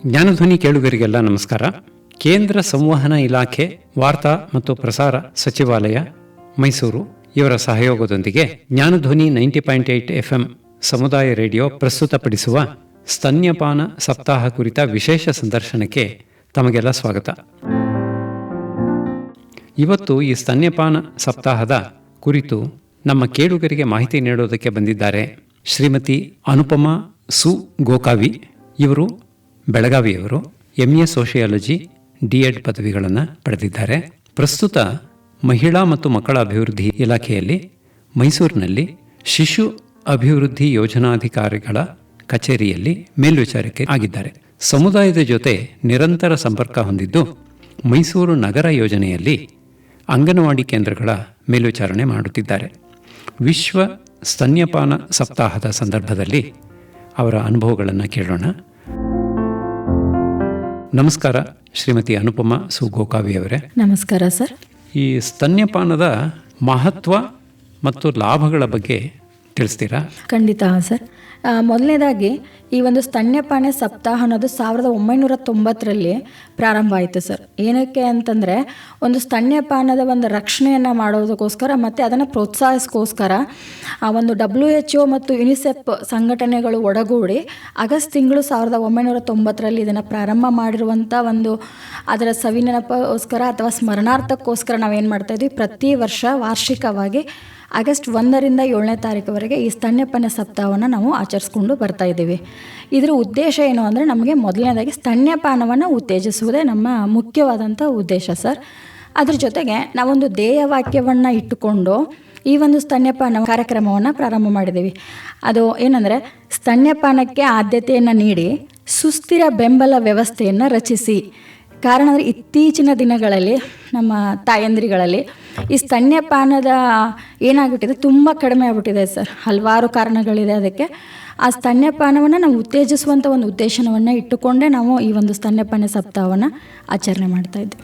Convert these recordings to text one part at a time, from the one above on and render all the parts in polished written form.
ಜ್ಞಾನಧ್ವನಿ ಕೇಳುಗರಿಗೆಲ್ಲ ನಮಸ್ಕಾರ. ಕೇಂದ್ರ ಸಂವಹನ ಇಲಾಖೆ, ವಾರ್ತಾ ಮತ್ತು ಪ್ರಸಾರ ಸಚಿವಾಲಯ, ಮೈಸೂರು ಇವರ ಸಹಯೋಗದೊಂದಿಗೆ ಜ್ಞಾನಧ್ವನಿ 90.8 FM ಸಮುದಾಯ ರೇಡಿಯೋ ಪ್ರಸ್ತುತಪಡಿಸುವ ಸ್ತನ್ಯಪಾನ ಸಪ್ತಾಹ ಕುರಿತ ವಿಶೇಷ ಸಂದರ್ಶನಕ್ಕೆ ತಮಗೆಲ್ಲ ಸ್ವಾಗತ. ಇವತ್ತು ಈ ಸ್ತನ್ಯಪಾನ ಸಪ್ತಾಹದ ಕುರಿತು ನಮ್ಮ ಕೇಳುಗರಿಗೆ ಮಾಹಿತಿ ನೀಡೋದಕ್ಕೆ ಬಂದಿದ್ದಾರೆ ಶ್ರೀಮತಿ ಅನುಪಮಾ ಸು ಗೋಕಾವಿ. ಇವರು ಬೆಳಗಾವಿಯವರು. MA ಸೋಷಿಯಾಲಜಿ D.Ed ಪದವಿಗಳನ್ನು ಪಡೆದಿದ್ದಾರೆ. ಪ್ರಸ್ತುತ ಮಹಿಳಾ ಮತ್ತು ಮಕ್ಕಳ ಅಭಿವೃದ್ಧಿ ಇಲಾಖೆಯಲ್ಲಿ ಮೈಸೂರಿನಲ್ಲಿ ಶಿಶು ಅಭಿವೃದ್ಧಿ ಯೋಜನಾಧಿಕಾರಿಗಳ ಕಚೇರಿಯಲ್ಲಿ ಮೇಲ್ವಿಚಾರಕಿ ಆಗಿದ್ದಾರೆ. ಸಮುದಾಯದ ಜೊತೆ ನಿರಂತರ ಸಂಪರ್ಕ ಹೊಂದಿದ್ದು ಮೈಸೂರು ನಗರ ಯೋಜನೆಯಲ್ಲಿ ಅಂಗನವಾಡಿ ಕೇಂದ್ರಗಳ ಮೇಲ್ವಿಚಾರಣೆ ಮಾಡುತ್ತಿದ್ದಾರೆ. ವಿಶ್ವ ಸ್ತನ್ಯಪಾನ ಸಪ್ತಾಹದ ಸಂದರ್ಭದಲ್ಲಿ ಅವರ ಅನುಭವಗಳನ್ನು ಕೇಳೋಣ. ನಮಸ್ಕಾರ ಶ್ರೀಮತಿ ಅನುಪಮಾ ಸು ಗೋಕಾವಿಯವರೇ. ನಮಸ್ಕಾರ ಸರ್. ಈ ಸ್ತನ್ಯಪಾನದ ಮಹತ್ವ ಮತ್ತು ಲಾಭಗಳ ಬಗ್ಗೆ ತಿಳಿಸ್ತೀರಾ? ಖಂಡಿತ ಸರ್. ಮೊದಲನೇದಾಗಿ ಈ ಒಂದು ಸ್ತನ್ಯಪಾನ ಸಪ್ತಾಹ ಅನ್ನೋದು 1990ರಲ್ಲಿ ಪ್ರಾರಂಭ ಆಯಿತು ಸರ್. ಏನಕ್ಕೆ ಅಂತಂದರೆ ಒಂದು ಸ್ತನ್ಯಪಾನದ ಒಂದು ರಕ್ಷಣೆಯನ್ನು ಮಾಡೋದಕ್ಕೋಸ್ಕರ ಮತ್ತು ಅದನ್ನು ಪ್ರೋತ್ಸಾಹಿಸೋಸ್ಕರ ಆ ಒಂದು WHO ಮತ್ತು ಯುನಿಸೆಫ್ ಸಂಘಟನೆಗಳು ಒಡಗೂಡಿ ಆಗಸ್ಟ್ ತಿಂಗಳು 1990ರಲ್ಲಿ ಇದನ್ನು ಪ್ರಾರಂಭ ಮಾಡಿರುವಂಥ ಒಂದು ಅದರ ಸವಿನೆನಪಗೋಸ್ಕರ ಅಥವಾ ಸ್ಮರಣಾರ್ಥಕ್ಕೋಸ್ಕರ ನಾವೇನು ಮಾಡ್ತಾಯಿದ್ವಿ, ಪ್ರತಿ ವರ್ಷ ವಾರ್ಷಿಕವಾಗಿ ಆಗಸ್ಟ್ 1ರಿಂದ 7ನೇ ತಾರೀಕುವರೆಗೆ ಈ ಸ್ತನ್ಯಪಾನ ಸಪ್ತಾಹವನ್ನು ನಾವು ಆಚರಿಸ್ಕೊಂಡು ಬರ್ತಾ ಇದ್ದೀವಿ. ಇದರ ಉದ್ದೇಶ ಏನು ಅಂದರೆ, ನಮಗೆ ಮೊದಲನೇದಾಗಿ ಸ್ತನ್ಯಪಾನವನ್ನು ಉತ್ತೇಜಿಸುವುದೇ ನಮ್ಮ ಮುಖ್ಯವಾದಂಥ ಉದ್ದೇಶ ಸರ್. ಅದ್ರ ಜೊತೆಗೆ ನಾವೊಂದು ಧ್ಯೇಯವಾಕ್ಯವನ್ನು ಇಟ್ಟುಕೊಂಡು ಈ ಒಂದು ಸ್ತನ್ಯಪಾನ ಕಾರ್ಯಕ್ರಮವನ್ನು ಪ್ರಾರಂಭ ಮಾಡಿದ್ದೀವಿ. ಅದು ಏನಂದರೆ, ಸ್ತನ್ಯಪಾನಕ್ಕೆ ಆದ್ಯತೆಯನ್ನು ನೀಡಿ ಸುಸ್ಥಿರ ಬೆಂಬಲ ವ್ಯವಸ್ಥೆಯನ್ನು ರಚಿಸಿ. ಕಾರಣ ಅಂದರೆ ಇತ್ತೀಚಿನ ದಿನಗಳಲ್ಲಿ ನಮ್ಮ ತಾಯಂದಿರುಗಳಲ್ಲಿ ಈ ಸ್ತನ್ಯಪಾನದ ಏನಾಗ್ಬಿಟ್ಟಿದೆ, ತುಂಬ ಕಡಿಮೆ ಆಗ್ಬಿಟ್ಟಿದೆ ಸರ್. ಹಲವಾರು ಕಾರಣಗಳಿದೆ ಅದಕ್ಕೆ. ಆ ಸ್ತನ್ಯಪಾನವನ್ನು ನಾವು ಉತ್ತೇಜಿಸುವಂಥ ಒಂದು ಉದ್ದೇಶವನ್ನು ಇಟ್ಟುಕೊಂಡೇ ನಾವು ಈ ಒಂದು ಸ್ತನ್ಯಪಾನ ಸಪ್ತಾಹವನ್ನು ಆಚರಣೆ ಮಾಡ್ತಾಯಿದ್ವಿ.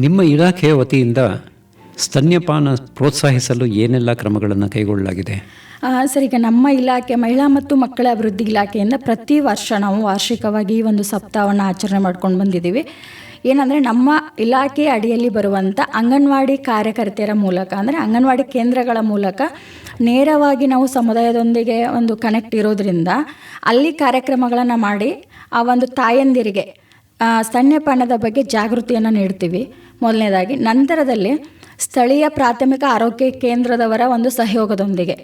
ನಿಮ್ಮ ಇಲಾಖೆಯ ವತಿಯಿಂದ ಸ್ತನ್ಯಪಾನ ಪ್ರೋತ್ಸಾಹಿಸಲು ಏನೆಲ್ಲ ಕ್ರಮಗಳನ್ನು ಕೈಗೊಳ್ಳಲಾಗಿದೆ? ಸರ್, ಈಗ ನಮ್ಮ ಇಲಾಖೆ ಮಹಿಳಾ ಮತ್ತು ಮಕ್ಕಳ ಅಭಿವೃದ್ಧಿ ಇಲಾಖೆಯಿಂದ ಪ್ರತಿ ವರ್ಷ ನಾವು ವಾರ್ಷಿಕವಾಗಿ ಈ ಒಂದು ಸಪ್ತಾಹವನ್ನು ಆಚರಣೆ ಮಾಡ್ಕೊಂಡು ಬಂದಿದ್ದೀವಿ. ಏನಂದರೆ, ನಮ್ಮ ಇಲಾಖೆಯ ಅಡಿಯಲ್ಲಿ ಬರುವಂಥ ಅಂಗನವಾಡಿ ಕಾರ್ಯಕರ್ತೆಯರ ಮೂಲಕ, ಅಂದರೆ ಅಂಗನವಾಡಿ ಕೇಂದ್ರಗಳ ಮೂಲಕ ನೇರವಾಗಿ ನಾವು ಸಮುದಾಯದೊಂದಿಗೆ ಒಂದು ಕನೆಕ್ಟ್ ಇರೋದ್ರಿಂದ ಅಲ್ಲಿ ಕಾರ್ಯಕ್ರಮಗಳನ್ನು ಮಾಡಿ ಆ ಒಂದು ತಾಯಂದಿರಿಗೆ ಸ್ತನ್ಯಪಾನದ ಬಗ್ಗೆ ಜಾಗೃತಿಯನ್ನು ನೀಡ್ತೀವಿ ಮೊದಲನೇದಾಗಿ. ನಂತರದಲ್ಲಿ ಸ್ಥಳೀಯ ಪ್ರಾಥಮಿಕ ಆರೋಗ್ಯ ಕೇಂದ್ರದವರ ಒಂದು ಸಹಯೋಗದೊಂದಿಗೆ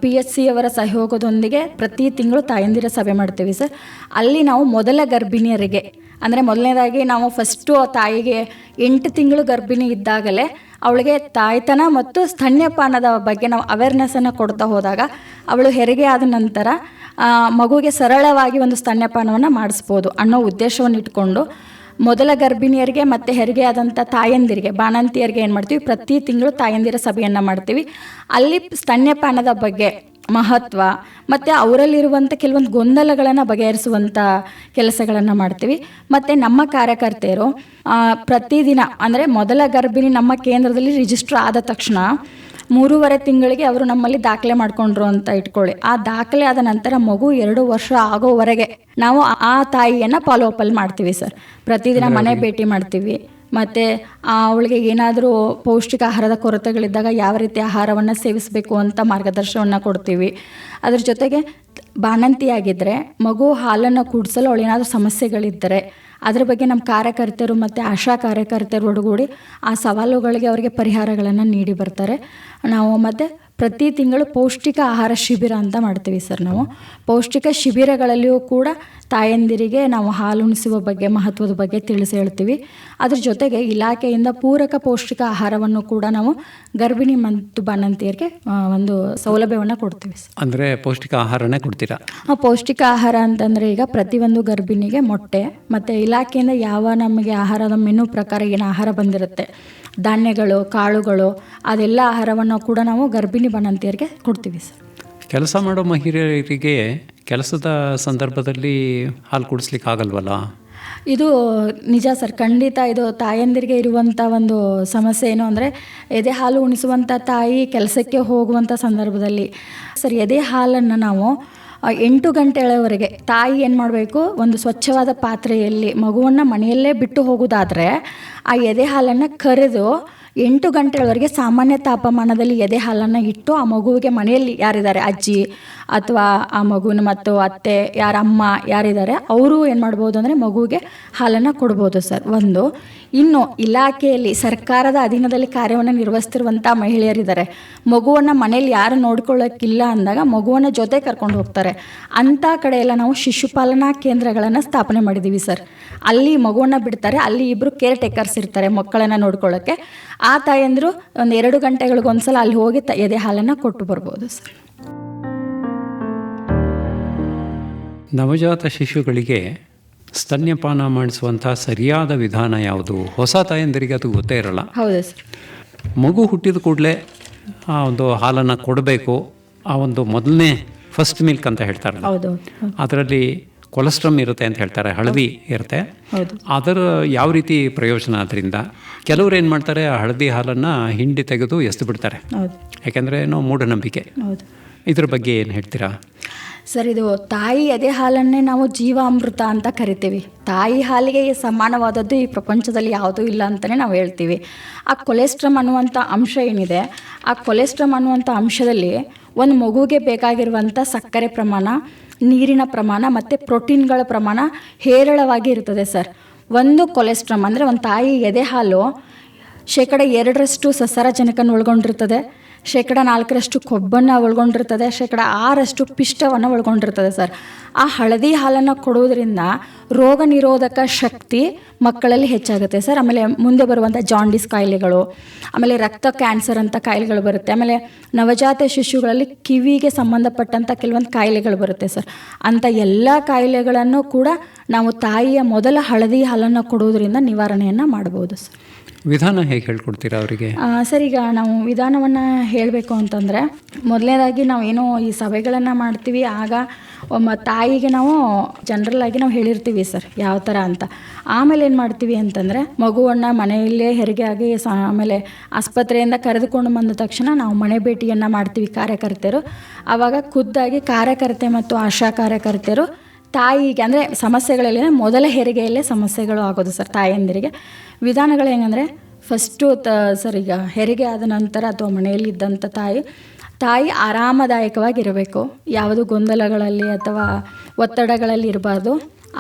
PHC ಅವರ ಸಹಯೋಗದೊಂದಿಗೆ ಪ್ರತಿ ತಿಂಗಳು ತಾಯಂದಿರ ಸಭೆ ಮಾಡ್ತೀವಿ ಸರ್. ಅಲ್ಲಿ ನಾವು ಮೊದಲ ಗರ್ಭಿಣಿಯರಿಗೆ, ಅಂದರೆ ಮೊದಲನೇದಾಗಿ ನಾವು ಫಸ್ಟು ತಾಯಿಗೆ 8 ತಿಂಗಳು ಗರ್ಭಿಣಿ ಇದ್ದಾಗಲೇ ಅವಳಿಗೆ ತಾಯ್ತನ ಮತ್ತು ಸ್ತನ್ಯಪಾನದ ಬಗ್ಗೆ ನಾವು ಅವೇರ್ನೆಸ್ಸನ್ನು ಕೊಡ್ತಾ ಹೋದಾಗ ಅವಳು ಹೆರಿಗೆ ಆದ ನಂತರ ಮಗುವಿಗೆ ಸರಳವಾಗಿ ಒಂದು ಸ್ತನ್ಯಪಾನವನ್ನು ಮಾಡಿಸ್ಬೋದು ಅನ್ನೋ ಉದ್ದೇಶವನ್ನು ಇಟ್ಕೊಂಡು ಮೊದಲ ಗರ್ಭಿಣಿಯರಿಗೆ ಮತ್ತು ಹೆರಿಗೆ ಆದಂಥ ತಾಯಂದಿರಿಗೆ, ಬಾಣಂತಿಯರಿಗೆ ಏನು ಮಾಡ್ತೀವಿ, ಪ್ರತಿ ತಿಂಗಳು ತಾಯಂದಿರ ಸಭೆಯನ್ನು ಮಾಡ್ತೀವಿ. ಅಲ್ಲಿ ಸ್ತನ್ಯಪಾನದ ಬಗ್ಗೆ ಮಹತ್ವ ಮತ್ತು ಅವರಲ್ಲಿರುವಂಥ ಕೆಲವೊಂದು ಗೊಂದಲಗಳನ್ನು ಬಗೆಹರಿಸುವಂಥ ಕೆಲಸಗಳನ್ನು ಮಾಡ್ತೀವಿ. ಮತ್ತು ನಮ್ಮ ಕಾರ್ಯಕರ್ತೆಯರು ಪ್ರತಿದಿನ, ಅಂದರೆ ಮೊದಲ ಗರ್ಭಿಣಿ ನಮ್ಮ ಕೇಂದ್ರದಲ್ಲಿ ರಿಜಿಸ್ಟರ್ ಆದ ತಕ್ಷಣ 3.5 ತಿಂಗಳಿಗೆ ಅವರು ನಮ್ಮಲ್ಲಿ ದಾಖಲೆ ಮಾಡಿಕೊಂಡ್ರು ಅಂತ ಇಟ್ಕೊಳ್ಳಿ. ಆ ದಾಖಲೆ ಆದ ನಂತರ ಮಗು 2 ವರ್ಷ ಆಗೋವರೆಗೆ ನಾವು ಆ ತಾಯಿಯನ್ನು ಫಾಲೋ ಅಪ್ಪಲ್ಲಿ ಮಾಡ್ತೀವಿ ಸರ್. ಪ್ರತಿದಿನ ಮನೆ ಭೇಟಿ ಮಾಡ್ತೀವಿ. ಮತ್ತು ಅವಳಿಗೆ ಏನಾದರೂ ಪೌಷ್ಟಿಕ ಆಹಾರದ ಕೊರತೆಗಳಿದ್ದಾಗ ಯಾವ ರೀತಿ ಆಹಾರವನ್ನು ಸೇವಿಸಬೇಕು ಅಂತ ಮಾರ್ಗದರ್ಶನವನ್ನು ಕೊಡ್ತೀವಿ. ಅದ್ರ ಜೊತೆಗೆ ಬಾಣಂತಿಯಾಗಿದ್ದರೆ ಮಗು ಹಾಲನ್ನು ಕುಡಿಸಲು ಅವಳೇನಾದರೂ ಸಮಸ್ಯೆಗಳಿದ್ದರೆ ಅದ್ರ ಬಗ್ಗೆ ನಮ್ಮ ಕಾರ್ಯಕರ್ತರು ಮತ್ತು ಆಶಾ ಕಾರ್ಯಕರ್ತರು ಒಡಗೂಡಿ ಆ ಸವಾಲುಗಳಿಗೆ ಅವರಿಗೆ ಪರಿಹಾರಗಳನ್ನು ನೀಡಿ ಬರ್ತಾರೆ. ನಾವು ಮತ್ತು ಪ್ರತಿ ತಿಂಗಳು ಪೌಷ್ಟಿಕ ಆಹಾರ ಶಿಬಿರ ಅಂತ ಮಾಡ್ತೀವಿ ಸರ್. ನಾವು ಪೌಷ್ಟಿಕ ಶಿಬಿರಗಳಲ್ಲಿಯೂ ಕೂಡ ತಾಯಂದಿರಿಗೆ ನಾವು ಹಾಲುಣಿಸುವ ಬಗ್ಗೆ ಮಹತ್ವದ ಬಗ್ಗೆ ತಿಳಿಸಿ ಹೇಳ್ತೀವಿ. ಅದ್ರ ಜೊತೆಗೆ ಇಲಾಖೆಯಿಂದ ಪೂರಕ ಪೌಷ್ಟಿಕ ಆಹಾರವನ್ನು ಕೂಡ ನಾವು ಗರ್ಭಿಣಿ ಮತ್ತು ಬಾಣಂತಿಯರಿಗೆ ಒಂದು ಸೌಲಭ್ಯವನ್ನು ಕೊಡ್ತೀವಿ ಸರ್. ಅಂದರೆ ಪೌಷ್ಟಿಕ ಆಹಾರನೇ ಕೊಡ್ತೀರಾ? ಪೌಷ್ಟಿಕ ಆಹಾರ ಅಂತಂದರೆ, ಈಗ ಪ್ರತಿಯೊಂದು ಗರ್ಭಿಣಿಗೆ ಮೊಟ್ಟೆ ಮತ್ತು ಇಲಾಖೆಯಿಂದ ಯಾವ ನಮಗೆ ಆಹಾರದ ಮೆನು ಪ್ರಕಾರ ಏನು ಆಹಾರ ಬಂದಿರುತ್ತೆ, ಧಾನ್ಯಗಳು, ಕಾಳುಗಳು, ಅದೆಲ್ಲ ಆಹಾರವನ್ನು ಕೂಡ ನಾವು ಗರ್ಭಿಣಿ ಬಾಣಂತಿಯರಿಗೆ ಕೊಡ್ತೀವಿ ಸರ್. ಕೆಲಸ ಮಾಡೋ ಮಹಿಳೆಯರಿಗೆ ಕೆಲಸದ ಸಂದರ್ಭದಲ್ಲಿ ಹಾಲು ಕುಡಿಸ್ಲಿಕ್ಕೆ ಆಗಲ್ವಲ್ಲ? ಇದು ನಿಜ ಸರ್, ಖಂಡಿತ. ಇದು ತಾಯಂದಿರಿಗೆ ಇರುವಂಥ ಒಂದು ಸಮಸ್ಯೆ ಏನು ಅಂದರೆ, ಎದೆ ಹಾಲು ಉಣಿಸುವಂಥ ತಾಯಿ ಕೆಲಸಕ್ಕೆ ಹೋಗುವಂಥ ಸಂದರ್ಭದಲ್ಲಿ ಸರ್, ಎದೆ ಹಾಲನ್ನು ನಾವು 8 ಗಂಟೆಗಳವರೆಗೆ ತಾಯಿ ಏನು ಮಾಡಬೇಕು, ಒಂದು ಸ್ವಚ್ಛವಾದ ಪಾತ್ರೆಯಲ್ಲಿ ಮಗುವನ್ನು ಮನೆಯಲ್ಲೇ ಬಿಟ್ಟು ಹೋಗೋದಾದರೆ ಆ ಎದೆ ಹಾಲನ್ನು ಕರೆದು 8 ಗಂಟೆಗಳವರೆಗೆ ಸಾಮಾನ್ಯ ತಾಪಮಾನದಲ್ಲಿ ಎದೆ ಹಾಲನ್ನು ಇಟ್ಟು ಆ ಮಗುವಿಗೆ ಮನೆಯಲ್ಲಿ ಯಾರಿದ್ದಾರೆ ಅಜ್ಜಿ ಅಥವಾ ಆ ಮಗುವಿನ ಮತ್ತು ಅತ್ತೆ ಯಾರ ಅಮ್ಮ ಯಾರಿದ್ದಾರೆ ಅವರು ಏನು ಮಾಡ್ಬೋದು ಅಂದರೆ ಮಗುವಿಗೆ ಹಾಲನ್ನು ಕೊಡ್ಬೋದು ಸರ್. ಒಂದು ಇನ್ನು ಇಲಾಖೆಯಲ್ಲಿ ಸರ್ಕಾರದ ಅಧೀನದಲ್ಲಿ ಕಾರ್ಯವನ್ನು ನಿರ್ವಹಿಸ್ತಿರುವಂಥ ಮಹಿಳೆಯರಿದ್ದಾರೆ, ಮಗುವನ್ನು ಮನೇಲಿ ಯಾರು ನೋಡ್ಕೊಳ್ಳೋಕ್ಕಿಲ್ಲ ಅಂದಾಗ ಮಗುವನ್ನು ಜೊತೆ ಕರ್ಕೊಂಡು ಹೋಗ್ತಾರೆ. ಅಂಥ ಕಡೆ ಎಲ್ಲ ನಾವು ಶಿಶುಪಾಲನಾ ಕೇಂದ್ರಗಳನ್ನು ಸ್ಥಾಪನೆ ಮಾಡಿದ್ದೀವಿ ಸರ್. ಅಲ್ಲಿ ಮಗುವನ್ನು ಬಿಡ್ತಾರೆ, ಅಲ್ಲಿ ಇಬ್ಬರು ಕೇರ್ ಟೇಕರ್ಸ್ ಇರ್ತಾರೆ ಮಕ್ಕಳನ್ನು ನೋಡ್ಕೊಳ್ಳೋಕ್ಕೆ. ಆ ತಾಯಂದರು ಒಂದು 2 ಗಂಟೆಗಳಿಗೊಂದ್ಸಲ ಅಲ್ಲಿ ಹೋಗಿ ಎದೆ ಹಾಲನ್ನು ಕೊಟ್ಟು ಬರ್ಬೋದು ಸರ್. ನವಜಾತ ಶಿಶುಗಳಿಗೆ ಸ್ತನ್ಯಪಾನ ಮಾಡಿಸುವಂಥ ಸರಿಯಾದ ವಿಧಾನ ಯಾವುದು? ಹೊಸ ತಾಯಂದಿರಿಗೆ ಅದು ಗೊತ್ತೇ ಇರಲ್ಲ. ಹೌದು ಸರ್. ಮಗು ಹುಟ್ಟಿದ ಕೂಡಲೇ ಆ ಒಂದು ಹಾಲನ್ನು ಕೊಡಬೇಕು, ಆ ಒಂದು ಮೊದಲನೇ ಫಸ್ಟ್ ಮಿಲ್ಕ್ ಅಂತ ಹೇಳ್ತಾರಲ್ಲ, ಹೌದು ಅದರಲ್ಲಿ ಕೊಲೆಸ್ಟ್ರಾಲ್ ಇರುತ್ತೆ ಅಂತ ಹೇಳ್ತಾರೆ, ಹಳದಿ ಇರುತ್ತೆ. ಹೌದು. ಅದರ ಯಾವ ರೀತಿ ಪ್ರಯೋಜನ ಅದರಿಂದ? ಕೆಲವರು ಏನು ಮಾಡ್ತಾರೆ, ಆ ಹಳದಿ ಹಾಲನ್ನು ಹಿಂಡಿ ತೆಗೆದು ಎಸ್ದು ಬಿಡ್ತಾರೆ, ಹೌದು, ಯಾಕೆಂದರೆ ಏನೋ ಮೂಢನಂಬಿಕೆ. ಹೌದು. ಇದ್ರ ಬಗ್ಗೆ ಏನು ಹೇಳ್ತೀರಾ ಸರ್? ಇದು ತಾಯಿ ಎದೆ ಹಾಲನ್ನೇ ನಾವು ಜೀವಾಮೃತ ಅಂತ ಕರಿತೀವಿ. ತಾಯಿ ಹಾಲಿಗೆ ಸಮಾನವಾದದ್ದು ಈ ಪ್ರಪಂಚದಲ್ಲಿ ಯಾವುದೂ ಇಲ್ಲ ಅಂತಲೇ ನಾವು ಹೇಳ್ತೀವಿ. ಆ ಕೊಲೆಸ್ಟ್ರಾಲ್ ಅನ್ನುವಂಥ ಅಂಶ ಏನಿದೆ, ಆ ಕೊಲೆಸ್ಟ್ರಾಲ್ ಅನ್ನುವಂಥ ಅಂಶದಲ್ಲಿ ಒಂದು ಮಗುವಿಗೆ ಬೇಕಾಗಿರುವಂಥ ಸಕ್ಕರೆ ಪ್ರಮಾಣ, ನೀರಿನ ಪ್ರಮಾಣ ಮತ್ತು ಪ್ರೋಟೀನ್ಗಳ ಪ್ರಮಾಣ ಹೇರಳವಾಗಿ ಇರ್ತದೆ ಸರ್. ಒಂದು ಕೊಲೆಸ್ಟ್ರಾಲ್ ಅಂದರೆ ಒಂದು ತಾಯಿ ಎದೆ ಹಾಲು 2% ಸಸಾರಜನಕವನ್ನು ಒಳಗೊಂಡಿರ್ತದೆ, 4% ಕೊಬ್ಬನ್ನು ಒಳಗೊಂಡಿರ್ತದೆ, 6% ಪಿಷ್ಟವನ್ನು ಒಳಗೊಂಡಿರ್ತದೆ ಸರ್. ಆ ಹಳದಿ ಹಾಲನ್ನು ಕೊಡುವುದರಿಂದ ರೋಗ ನಿರೋಧಕ ಶಕ್ತಿ ಮಕ್ಕಳಲ್ಲಿ ಹೆಚ್ಚಾಗುತ್ತೆ ಸರ್. ಆಮೇಲೆ ಮುಂದೆ ಬರುವಂಥ ಜಾಂಡಿಸ್ ಕಾಯಿಲೆಗಳು, ಆಮೇಲೆ ರಕ್ತ ಕ್ಯಾನ್ಸರ್ ಅಂತ ಕಾಯಿಲೆಗಳು ಬರುತ್ತೆ. ಆಮೇಲೆ ನವಜಾತ ಶಿಶುಗಳಲ್ಲಿ ಕಿವಿಗೆ ಸಂಬಂಧಪಟ್ಟಂಥ ಕೆಲವೊಂದು ಕಾಯಿಲೆಗಳು ಬರುತ್ತೆ ಸರ್. ಅಂಥ ಎಲ್ಲ ಕಾಯಿಲೆಗಳನ್ನು ಕೂಡ ನಾವು ತಾಯಿಯ ಮೊದಲ ಹಳದಿ ಹಾಲನ್ನು ಕೊಡುವುದರಿಂದ ನಿವಾರಣೆಯನ್ನು ಮಾಡ್ಬೋದು ಸರ್. ವಿಧಾನ ಹೇಗೆ ಹೇಳ್ಕೊಡ್ತೀರಾ ಅವರಿಗೆ? ಸರ್, ಈಗ ನಾವು ವಿಧಾನವನ್ನು ಹೇಳಬೇಕು ಅಂತಂದರೆ, ಮೊದಲನೇದಾಗಿ ನಾವು ಏನೋ ಈ ಸಭೆಗಳನ್ನು ಮಾಡ್ತೀವಿ, ಆಗ ತಾಯಿಗೆ ನಾವು ಜನರಲ್ಲಾಗಿ ನಾವು ಹೇಳಿರ್ತೀವಿ ಸರ್ ಯಾವ ಥರ ಅಂತ. ಆಮೇಲೆ ಏನು ಮಾಡ್ತೀವಿ ಅಂತಂದರೆ, ಮಗುವನ್ನು ಮನೆಯಲ್ಲೇ ಹೆರಿಗೆ ಆಗಿ ಆಮೇಲೆ ಆಸ್ಪತ್ರೆಯಿಂದ ಕರೆದುಕೊಂಡು ಬಂದ ತಕ್ಷಣ ನಾವು ಮನೆ ಭೇಟಿಯನ್ನು ಮಾಡ್ತೀವಿ ಕಾರ್ಯಕರ್ತೆಯರು. ಆವಾಗ ಖುದ್ದಾಗಿ ಕಾರ್ಯಕರ್ತೆ ಮತ್ತು ಆಶಾ ಕಾರ್ಯಕರ್ತೆಯರು ತಾಯಿಗೆ ಅಂದರೆ ಸಮಸ್ಯೆಗಳಲ್ಲಿ ಮೊದಲ ಹೆರಿಗೆಯಲ್ಲೇ ಸಮಸ್ಯೆಗಳು ಆಗೋದು ಸರ್ ತಾಯಂದಿರಿಗೆ. ವಿಧಾನಗಳು ಹೆಂಗಂದರೆ, ಫಸ್ಟು ಸರ್ ಈಗ ಹೆರಿಗೆ ಆದ ನಂತರ ಅಥವಾ ಮನೆಯಲ್ಲಿದ್ದಂಥ ತಾಯಿ ಆರಾಮದಾಯಕವಾಗಿರಬೇಕು, ಯಾವುದು ಗೊಂದಲಗಳಲ್ಲಿ ಅಥವಾ ಒತ್ತಡಗಳಲ್ಲಿ ಇರಬಾರ್ದು.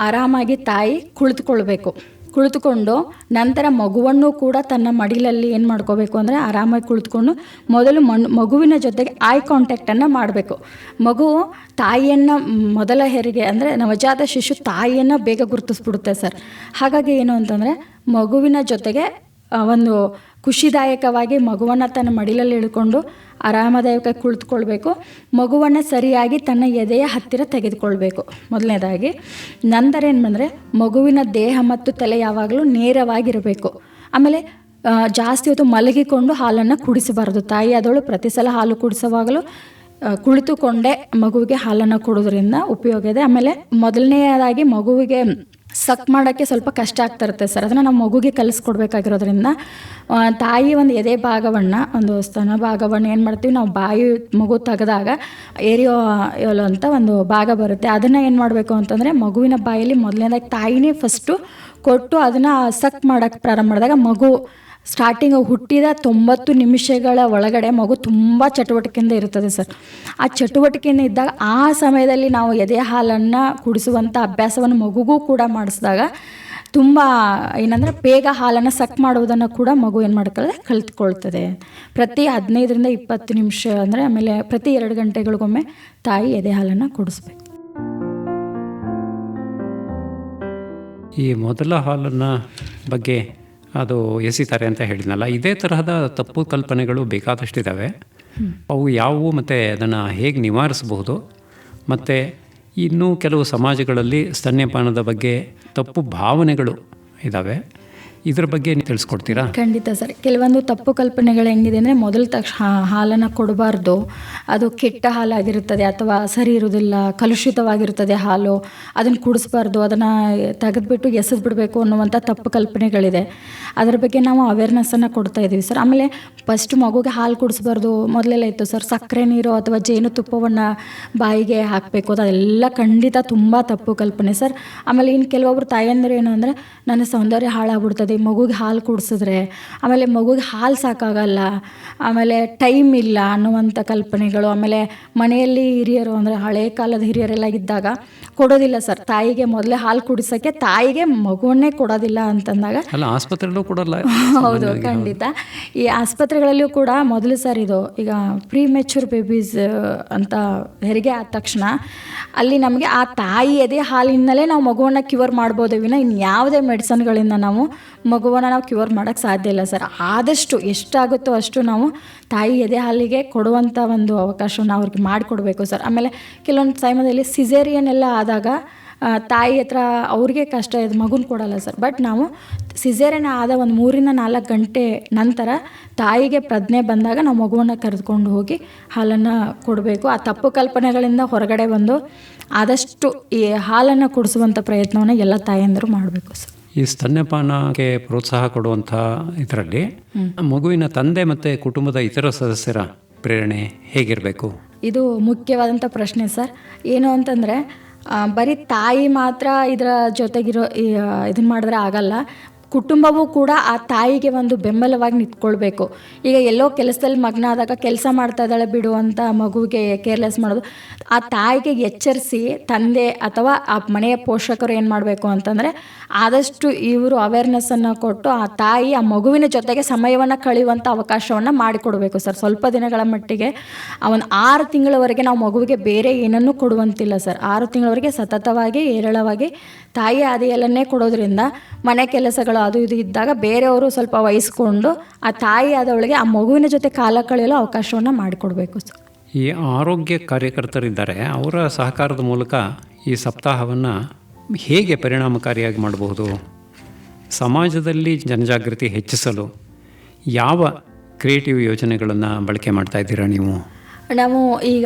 ಆರಾಮಾಗಿ ತಾಯಿ ಕುಳಿತುಕೊಂಡು ನಂತರ ಮಗುವನ್ನು ಕೂಡ ತನ್ನ ಮಡಿಲಲ್ಲಿ ಏನು ಮಾಡ್ಕೋಬೇಕು ಅಂದರೆ ಆರಾಮಾಗಿ ಕುಳಿತುಕೊಂಡು ಮೊದಲು ಮಗುವಿನ ಜೊತೆಗೆ ಐ ಕಾಂಟ್ಯಾಕ್ಟನ್ನು ಮಾಡಬೇಕು. ಮಗು ತಾಯಿಯನ್ನು ಮೊದಲ ಹೆರಿಗೆ ಅಂದರೆ ನವಜಾತ ಶಿಶು ತಾಯಿಯನ್ನು ಬೇಗ ಗುರುತಿಸ್ಬಿಡುತ್ತೆ ಸರ್. ಹಾಗಾಗಿ ಏನು ಅಂತಂದರೆ, ಮಗುವಿನ ಜೊತೆಗೆ ಒಂದು ಖುಷಿದಾಯಕವಾಗಿ ಮಗುವನ್ನು ತನ್ನ ಮಡಿಲಲ್ಲಿ ಇಳ್ಕೊಂಡು ಆರಾಮದಾಯಕವಾಗಿ ಕುಳಿತುಕೊಳ್ಬೇಕು. ಮಗುವನ್ನು ಸರಿಯಾಗಿ ತನ್ನ ಎದೆಯ ಹತ್ತಿರ ತೆಗೆದುಕೊಳ್ಬೇಕು ಮೊದಲನೇದಾಗಿ. ನಂತರ ಏನು ಬಂದರೆ, ಮಗುವಿನ ದೇಹ ಮತ್ತು ತಲೆ ಯಾವಾಗಲೂ ನೇರವಾಗಿರಬೇಕು. ಆಮೇಲೆ ಜಾಸ್ತಿ ಹೊತ್ತು ಮಲಗಿಕೊಂಡು ಹಾಲನ್ನು ಕುಡಿಸಬಾರ್ದು. ತಾಯಿ ಆದವಳು ಪ್ರತಿ ಸಲ ಹಾಲು ಕುಡಿಸುವಾಗಲೂ ಕುಳಿತುಕೊಂಡೇ ಮಗುವಿಗೆ ಹಾಲನ್ನು ಕೊಡೋದ್ರಿಂದ ಉಪಯೋಗ ಇದೆ. ಆಮೇಲೆ ಮೊದಲನೆಯದಾಗಿ ಮಗುವಿಗೆ ಸಕ್ ಮಾಡೋಕ್ಕೆ ಸ್ವಲ್ಪ ಕಷ್ಟ ಆಗ್ತಾ ಇರುತ್ತೆ ಸರ್. ಅದನ್ನು ನಾವು ಮಗುಗೆ ಕಲಿಸ್ಕೊಡ್ಬೇಕಾಗಿರೋದ್ರಿಂದ ತಾಯಿ ಒಂದು ಎದೆ ಭಾಗವನ್ನು, ಒಂದು ಸ್ತನ ಭಾಗವನ್ನು ಏನು ಮಾಡ್ತೀವಿ ನಾವು, ಬಾಯಿ ಮಗು ತೆಗೆದಾಗ ಏರಿಯೋಲು ಅಂತ ಒಂದು ಭಾಗ ಬರುತ್ತೆ. ಅದನ್ನು ಏನು ಮಾಡಬೇಕು ಅಂತಂದರೆ, ಮಗುವಿನ ಬಾಯಲ್ಲಿ ಮೊದಲನೇದಾಗಿ ತಾಯಿನೇ ಫಸ್ಟು ಕೊಟ್ಟು ಅದನ್ನು ಸಕ್ ಮಾಡೋಕ್ಕೆ ಪ್ರಾರಂಭ ಮಾಡಿದಾಗ ಮಗು ಸ್ಟಾರ್ಟಿಂಗ್ ಹುಟ್ಟಿದ 90 ನಿಮಿಷಗಳ ಒಳಗಡೆ ಮಗು ತುಂಬ ಚಟುವಟಿಕೆಯಿಂದ ಇರ್ತದೆ ಸರ್. ಆ ಚಟುವಟಿಕೆಯಿಂದ ಇದ್ದಾಗ ಆ ಸಮಯದಲ್ಲಿ ನಾವು ಎದೆ ಹಾಲನ್ನು ಕುಡಿಸುವಂಥ ಅಭ್ಯಾಸವನ್ನು ಮಗುಗೂ ಕೂಡ ಮಾಡಿಸಿದಾಗ ತುಂಬ ಏನಂದರೆ ಬೇಗ ಹಾಲನ್ನು ಸಕ್ ಮಾಡುವುದನ್ನು ಕೂಡ ಮಗು ಏನು ಮಾಡ್ಕೊಳ್ಳದೆ ಕಲಿತ್ಕೊಳ್ತದೆ. ಪ್ರತಿ 15ರಿಂದ 20 ನಿಮಿಷ ಅಂದರೆ, ಆಮೇಲೆ ಪ್ರತಿ 2 ಗಂಟೆಗಳಿಗೊಮ್ಮೆ ತಾಯಿ ಎದೆ ಹಾಲನ್ನು ಕುಡಿಸ್ಬೇಕು. ಈ ಮೊದಲ ಹಾಲನ್ನು ಬಗ್ಗೆ ಅದು ಎಸಿತಾರೆ ಅಂತ ಹೇಳಿದ್ನಲ್ಲ, ಇದೇ ತರಹದ ತಪ್ಪು ಕಲ್ಪನೆಗಳು ಬೇಕಾದಷ್ಟಿದ್ದಾವೆ. ಅವು ಯಾವುವು ಮತ್ತು ಅದನ್ನು ಹೇಗೆ ನಿವಾರಿಸಬಹುದು? ಮತ್ತು ಇನ್ನೂ ಕೆಲವು ಸಮಾಜಗಳಲ್ಲಿ ಸ್ತನ್ಯಪಾನದ ಬಗ್ಗೆ ತಪ್ಪು ಭಾವನೆಗಳು ಇದ್ದಾವೆ. ಇದ್ರ ಬಗ್ಗೆ ನೀವು ತಿಳಿಸ್ಕೊಡ್ತೀರಾ? ಖಂಡಿತ ಸರ್. ಕೆಲವೊಂದು ತಪ್ಪು ಕಲ್ಪನೆಗಳು ಹೆಂಗಿದೆ ಅಂದರೆ ಮೊದಲ ತಕ್ಷಣ ಹಾಲನ್ನು ಕೊಡಬಾರ್ದು, ಅದು ಕೆಟ್ಟ ಹಾಲಾಗಿರುತ್ತದೆ ಅಥವಾ ಸರಿ ಇರುವುದಿಲ್ಲ, ಕಲುಷಿತವಾಗಿರುತ್ತದೆ ಹಾಲು, ಅದನ್ನು ಕುಡಿಸ್ಬಾರ್ದು, ಅದನ್ನು ತೆಗೆದುಬಿಟ್ಟು ಎಸೆದು ಬಿಡಬೇಕು ಅನ್ನುವಂಥ ತಪ್ಪು ಕಲ್ಪನೆಗಳಿದೆ. ಅದರ ಬಗ್ಗೆ ನಾವು ಅವೇರ್ನೆಸ್ಸನ್ನು ಕೊಡ್ತಾ ಇದ್ದೀವಿ ಸರ್. ಆಮೇಲೆ ಫಸ್ಟ್ ಮಗುಗೆ ಹಾಲು ಕುಡಿಸ್ಬಾರ್ದು ಮೊದಲೆಲ್ಲ ಇತ್ತು ಸರ್, ಸಕ್ಕರೆ ನೀರು ಅಥವಾ ಜೇನುತುಪ್ಪವನ್ನು ಬಾಯಿಗೆ ಹಾಕಬೇಕು, ಅದೆಲ್ಲ ಖಂಡಿತ ತುಂಬ ತಪ್ಪು ಕಲ್ಪನೆ ಸರ್. ಆಮೇಲೆ ಇನ್ನು ಕೆಲವೊಬ್ರು ತಾಯಂದಿರು ಏನು ಅಂದರೆ ನನ್ನ ಸೌಂದರ್ಯ ಹಾಳಾಗ್ಬಿಡ್ತದೆ ಮಗುಗೆ ಹಾಲು ಕುಡಿಸಿದ್ರೆ, ಆಮೇಲೆ ಮಗುಗೆ ಹಾಲು ಸಾಕಾಗಲ್ಲ, ಆಮೇಲೆ ಟೈಮ್ ಇಲ್ಲ ಅನ್ನುವಂಥ ಕಲ್ಪನೆಗಳು. ಆಮೇಲೆ ಮನೆಯಲ್ಲಿ ಹಿರಿಯರು ಅಂದರೆ ಹಳೆ ಕಾಲದ ಹಿರಿಯರೆಲ್ಲ ಇದ್ದಾಗ ಕೊಡೋದಿಲ್ಲ ಸರ್ ತಾಯಿಗೆ, ಮೊದಲೇ ಹಾಲು ಕುಡಿಸೋಕ್ಕೆ ತಾಯಿಗೆ ಮಗುವನ್ನೇ ಕೊಡೋದಿಲ್ಲ ಅಂತಂದಾಗ ಅಲ್ಲ ಆಸ್ಪತ್ರೆಯಲ್ಲೂ ಕೊಡಲ್ಲ. ಹೌದು ಖಂಡಿತ. ಈ ಆಸ್ಪತ್ರೆಗಳಲ್ಲಿಯೂ ಕೂಡ ಮೊದಲು ಸರ್ ಇದು ಈಗ ಪ್ರೀಮೆಚ್ಯೂರ್ ಬೇಬೀಸ್ ಅಂತ ಹೆರಿಗೆ ಆದ ತಕ್ಷಣ ಅಲ್ಲಿ ನಮಗೆ ಆ ತಾಯಿ ಎದೆ ಹಾಲಿಂದಲೇ ನಾವು ಮಗುವನ್ನು ಕ್ಯೂರ್ ಮಾಡ್ಬೋದು ವಿನ ಇನ್ನು ಯಾವುದೇ ಮೆಡಿಸನ್ಗಳಿಂದ ನಾವು ಮಗುವನ್ನು ನಾವು ಕ್ಯೂರ್ ಮಾಡೋಕ್ಕೆ ಸಾಧ್ಯ ಇಲ್ಲ ಸರ್. ಆದಷ್ಟು ಎಷ್ಟಾಗುತ್ತೋ ಅಷ್ಟು ನಾವು ತಾಯಿ ಎದೆ ಹಾಲಿಗೆ ಕೊಡುವಂಥ ಒಂದು ಅವಕಾಶವನ್ನು ಅವ್ರಿಗೆ ಮಾಡಿಕೊಡ್ಬೇಕು ಸರ್. ಆಮೇಲೆ ಕೆಲವೊಂದು ಸಮಯದಲ್ಲಿ ಸಿಸೇರಿಯನ್ ಎಲ್ಲ ಆದಾಗ ತಾಯಿ ಹತ್ರ ಅವ್ರಿಗೆ ಕಷ್ಟ ಇದೆ, ಮಗುನ ಕೊಡಲ್ಲ ಸರ್. ಬಟ್ ನಾವು ಸಿಸೇರಿಯನ್ ಆದ ಒಂದು 3-4 ಗಂಟೆ ನಂತರ ತಾಯಿಗೆ ಪ್ರಜ್ಞೆ ಬಂದಾಗ ನಾವು ಮಗುವನ್ನು ಕರೆದುಕೊಂಡು ಹೋಗಿ ಹಾಲನ್ನು ಕೊಡಬೇಕು. ಆ ತಪ್ಪು ಕಲ್ಪನೆಗಳಿಂದ ಹೊರಗಡೆ ಬಂದು ಆದಷ್ಟು ಈ ಹಾಲನ್ನು ಕುಡಿಸುವಂಥ ಪ್ರಯತ್ನವನ್ನು ಎಲ್ಲ ತಾಯಂದಿರು ಮಾಡಬೇಕು ಸರ್. ಈ ಸ್ತನ್ಯಪಾನಕ್ಕೆ ಪ್ರೋತ್ಸಾಹ ಕೊಡುವಂಥ ಇದರಲ್ಲಿ ಮಗುವಿನ ತಂದೆ ಮತ್ತು ಕುಟುಂಬದ ಇತರ ಸದಸ್ಯರ ಪ್ರೇರಣೆ ಹೇಗಿರಬೇಕು? ಇದು ಮುಖ್ಯವಾದಂಥ ಪ್ರಶ್ನೆ ಸರ್. ಏನು ಅಂತಂದರೆ ಬರೀ ತಾಯಿ ಮಾತ್ರ ಇದರ ಜೊತೆಗಿರೋ ಇದನ್ನು ಮಾಡಿದ್ರೆ ಆಗಲ್ಲ. ಕುಟುಂಬವೂ ಕೂಡ ಆ ತಾಯಿಗೆ ಒಂದು ಬೆಂಬಲವಾಗಿ ನಿಂತ್ಕೊಳ್ಬೇಕು. ಈಗ ಎಲ್ಲೋ ಕೆಲಸದಲ್ಲಿ ಮಗ್ನ ಆದಾಗ ಕೆಲಸ ಮಾಡ್ತಾ ಇದ್ದಾಳೆ ಬಿಡು ಅಂತ ಮಗುವಿಗೆ ಕೇರ್ಲೆಸ್ ಮಾಡೋದು, ಆ ತಾಯಿಗೆ ಎಚ್ಚರಿಸಿ ತಂದೆ ಅಥವಾ ಆ ಮನೆಯ ಪೋಷಕರು ಏನು ಮಾಡಬೇಕು ಅಂತಂದರೆ ಆದಷ್ಟು ಇವರು ಅವೇರ್ನೆಸ್ಸನ್ನು ಕೊಟ್ಟು ಆ ತಾಯಿ ಆ ಮಗುವಿನ ಜೊತೆಗೆ ಸಮಯವನ್ನು ಕಳೆಯುವಂಥ ಅವಕಾಶವನ್ನು ಮಾಡಿಕೊಡ್ಬೇಕು ಸರ್. ಸ್ವಲ್ಪ ದಿನಗಳ ಮಟ್ಟಿಗೆ ಒಂದು 6 ತಿಂಗಳವರೆಗೆ ನಾವು ಮಗುವಿಗೆ ಬೇರೆ ಏನನ್ನೂ ಕೊಡುವಂತಿಲ್ಲ ಸರ್. 6 ತಿಂಗಳವರೆಗೆ ಸತತವಾಗಿ ಏರಳವಾಗಿ ತಾಯಿ ಆದಿಯಲ್ಲನ್ನೇ ಕೊಡೋದ್ರಿಂದ ಮನೆ ಕೆಲಸಗಳು ಅದು ಇದು ಇದ್ದಾಗ ಬೇರೆಯವರು ಸ್ವಲ್ಪ ವಹಿಸ್ಕೊಂಡು ಆ ತಾಯಿ ಆದವಳಿಗೆ ಆ ಮಗುವಿನ ಜೊತೆ ಕಾಲ ಕಳೆಯಲು ಅವಕಾಶವನ್ನು ಮಾಡಿಕೊಡ್ಬೇಕು ಸರ್. ಈ ಆರೋಗ್ಯ ಕಾರ್ಯಕರ್ತರಿದ್ದಾರೆ, ಅವರ ಸಹಕಾರದ ಮೂಲಕ ಈ ಸಪ್ತಾಹವನ್ನು ಹೇಗೆ ಪರಿಣಾಮಕಾರಿಯಾಗಿ ಮಾಡಬಹುದು? ಸಮಾಜದಲ್ಲಿ ಜನಜಾಗೃತಿ ಹೆಚ್ಚಿಸಲು ಯಾವ ಕ್ರಿಯೇಟಿವ್ ಯೋಜನೆಗಳನ್ನು ಬಳಕೆ ಮಾಡ್ತಾ ಇದ್ದೀರಾ ನೀವು? ನಾವು ಈಗ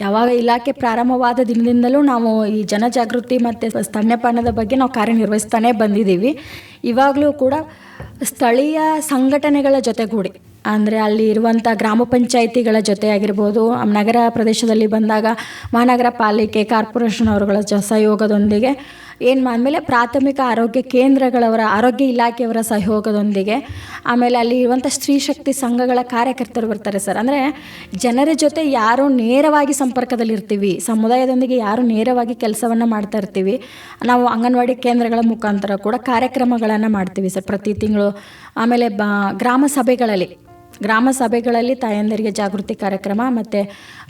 ಯಾವಾಗ ಇಲಾಖೆ ಪ್ರಾರಂಭವಾದ ದಿನದಿಂದಲೂ ನಾವು ಈ ಜನಜಾಗೃತಿ ಮತ್ತು ಸ್ತನ್ಯಪಾನದ ಬಗ್ಗೆ ನಾವು ಕಾರ್ಯನಿರ್ವಹಿಸ್ತಾನೆ ಬಂದಿದ್ದೀವಿ. ಇವಾಗಲೂ ಕೂಡ ಸ್ಥಳೀಯ ಸಂಘಟನೆಗಳ ಜೊತೆಗೂಡಿ ಅಂದರೆ ಅಲ್ಲಿ ಇರುವಂಥ ಗ್ರಾಮ ಪಂಚಾಯಿತಿಗಳ ಜೊತೆ ಆಗಿರ್ಬೋದು, ನಗರ ಪ್ರದೇಶದಲ್ಲಿ ಬಂದಾಗ ಮಹಾನಗರ ಪಾಲಿಕೆ ಕಾರ್ಪೊರೇಷನ್ ಅವರುಗಳ ಸಹಯೋಗದೊಂದಿಗೆ ಆಮೇಲೆ ಪ್ರಾಥಮಿಕ ಆರೋಗ್ಯ ಕೇಂದ್ರಗಳವರ ಆರೋಗ್ಯ ಇಲಾಖೆಯವರ ಸಹಯೋಗದೊಂದಿಗೆ, ಆಮೇಲೆ ಅಲ್ಲಿ ಇರುವಂಥ ಸ್ತ್ರೀ ಶಕ್ತಿ ಸಂಘಗಳ ಕಾರ್ಯಕರ್ತರು ಬರ್ತಾರೆ ಸರ್. ಅಂದರೆ ಜನರ ಜೊತೆ ಯಾರು ನೇರವಾಗಿ ಸಂಪರ್ಕದಲ್ಲಿರ್ತೀವಿ, ಸಮುದಾಯದೊಂದಿಗೆ ಯಾರು ನೇರವಾಗಿ ಕೆಲಸವನ್ನು ಮಾಡ್ತಾ ಇರ್ತೀವಿ, ನಾವು ಅಂಗನವಾಡಿ ಕೇಂದ್ರಗಳ ಮುಖಾಂತರ ಕೂಡ ಕಾರ್ಯಕ್ರಮಗಳನ್ನು ಮಾಡ್ತೀವಿ ಸರ್ ಪ್ರತಿ ತಿಂಗಳು. ಆಮೇಲೆ ಗ್ರಾಮ ಸಭೆಗಳಲ್ಲಿ ತಾಯಂದಿರಿಗೆ ಜಾಗೃತಿ ಕಾರ್ಯಕ್ರಮ ಮತ್ತು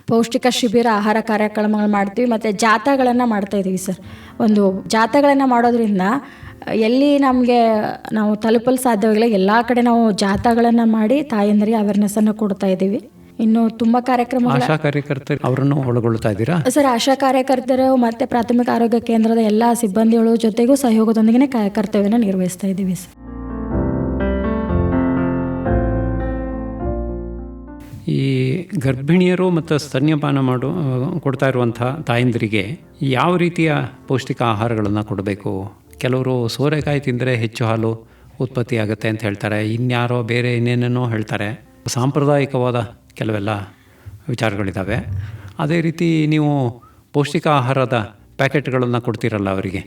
ಪೌಷ್ಟಿಕ ಶಿಬಿರ ಆಹಾರ ಕಾರ್ಯಕ್ರಮಗಳು ಮಾಡ್ತೀವಿ ಮತ್ತು ಜಾಥಾಗಳನ್ನು ಮಾಡ್ತಾಯಿದ್ದೀವಿ ಸರ್. ಒಂದು ಜಾಥಾಗಳನ್ನು ಮಾಡೋದ್ರಿಂದ ಎಲ್ಲಿ ನಾವು ತಲುಪಲು ಸಾಧ್ಯವಾಗಿಲ್ಲ ಎಲ್ಲ ಕಡೆ ನಾವು ಜಾಥಾಗಳನ್ನು ಮಾಡಿ ತಾಯಂದಿರಿಗೆ ಅವೇರ್ನೆಸ್ಸನ್ನು ಕೊಡ್ತಾ ಇದ್ದೀವಿ. ಇನ್ನು ತುಂಬ ಕಾರ್ಯಕ್ರಮಗಳು. ಆಶಾ ಕಾರ್ಯಕರ್ತರು ಅವರನ್ನು ಒಳಗೊಳ್ತಾ ಇದ್ದೀರಾ ಸರ್? ಆಶಾ ಕಾರ್ಯಕರ್ತರು ಮತ್ತು ಪ್ರಾಥಮಿಕ ಆರೋಗ್ಯ ಕೇಂದ್ರದ ಎಲ್ಲ ಸಿಬ್ಬಂದಿಗಳು ಜೊತೆಗೂ ಸಹಯೋಗದೊಂದಿಗೆ ಕರ್ತವ್ಯನ ನಿರ್ವಹಿಸ್ತಾ ಇದ್ದೀವಿ ಸರ್. ಈ ಗರ್ಭಿಣಿಯರು ಮತ್ತು ಸ್ತನ್ಯಪಾನ ಕೊಡ್ತಾ ಇರುವಂಥ ತಾಯಂದಿರಿಗೆ ಯಾವ ರೀತಿಯ ಪೌಷ್ಟಿಕ ಆಹಾರಗಳನ್ನು ಕೊಡಬೇಕು? ಕೆಲವರು ಸೋರೆಕಾಯಿ ತಿಂದರೆ ಹೆಚ್ಚು ಹಾಲು ಉತ್ಪತ್ತಿ ಆಗುತ್ತೆ ಅಂತ ಹೇಳ್ತಾರೆ, ಇನ್ಯಾರೋ ಬೇರೆ ಇನ್ನೇನೇನೋ ಹೇಳ್ತಾರೆ. ಸಾಂಪ್ರದಾಯಿಕವಾದ ಕೆಲವೆಲ್ಲ ವಿಚಾರಗಳಿದ್ದಾವೆ. ಅದೇ ರೀತಿ ನೀವು ಪೌಷ್ಟಿಕ ಆಹಾರದ ಪ್ಯಾಕೆಟ್ಗಳನ್ನು ಕೊಡ್ತೀರಲ್ಲ ಅವರಿಗೆ,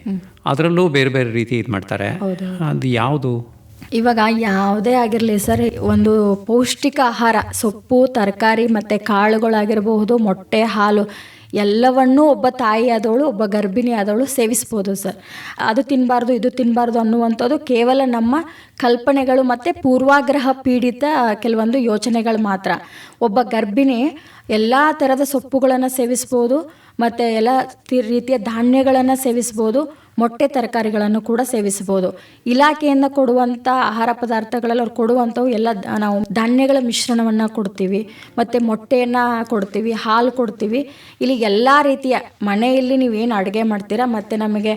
ಅದರಲ್ಲೂ ಬೇರೆ ಬೇರೆ ರೀತಿ ಇದು ಮಾಡ್ತಾರೆ. ಅದು ಯಾವುದು? ಇವಾಗ ಯಾವುದೇ ಆಗಿರಲಿ ಸರ್, ಒಂದು ಪೌಷ್ಟಿಕ ಆಹಾರ ಸೊಪ್ಪು ತರಕಾರಿ ಮತ್ತು ಕಾಳುಗಳಾಗಿರಬಹುದು, ಮೊಟ್ಟೆ ಹಾಲು ಎಲ್ಲವನ್ನೂ ಒಬ್ಬ ತಾಯಿ ಆದವಳು ಒಬ್ಬ ಗರ್ಭಿಣಿ ಆದವಳು ಸೇವಿಸ್ಬೋದು ಸರ್. ಅದು ತಿನ್ನಬಾರ್ದು ಇದು ತಿನ್ನಬಾರ್ದು ಅನ್ನುವಂಥದ್ದು ಕೇವಲ ನಮ್ಮ ಕಲ್ಪನೆಗಳು ಮತ್ತು ಪೂರ್ವಾಗ್ರಹ ಪೀಡಿತ ಕೆಲವೊಂದು ಯೋಚನೆಗಳು ಮಾತ್ರ. ಒಬ್ಬ ಗರ್ಭಿಣಿ ಎಲ್ಲ ಥರದ ಸೊಪ್ಪುಗಳನ್ನು ಸೇವಿಸ್ಬೋದು, ಮತ್ತು ಎಲ್ಲ ರೀತಿಯ ಧಾನ್ಯಗಳನ್ನು ಸೇವಿಸ್ಬೋದು, ಮೊಟ್ಟೆ ತರಕಾರಿಗಳನ್ನು ಕೂಡ ಸೇವಿಸ್ಬೋದು. ಇಲಾಖೆಯಿಂದ ಕೊಡುವಂಥ ಆಹಾರ ಪದಾರ್ಥಗಳಲ್ಲಿ ಅವ್ರು ಕೊಡುವಂಥವು ಎಲ್ಲ ನಾವು ಧಾನ್ಯಗಳ ಮಿಶ್ರಣವನ್ನು ಕೊಡ್ತೀವಿ, ಮತ್ತು ಮೊಟ್ಟೆಯನ್ನು ಕೊಡ್ತೀವಿ, ಹಾಲು ಕೊಡ್ತೀವಿ. ಇಲ್ಲಿ ಎಲ್ಲ ರೀತಿಯ ಮನೆಯಲ್ಲಿ ನೀವೇನು ಅಡುಗೆ ಮಾಡ್ತೀರಾ ಮತ್ತು ನಮಗೆ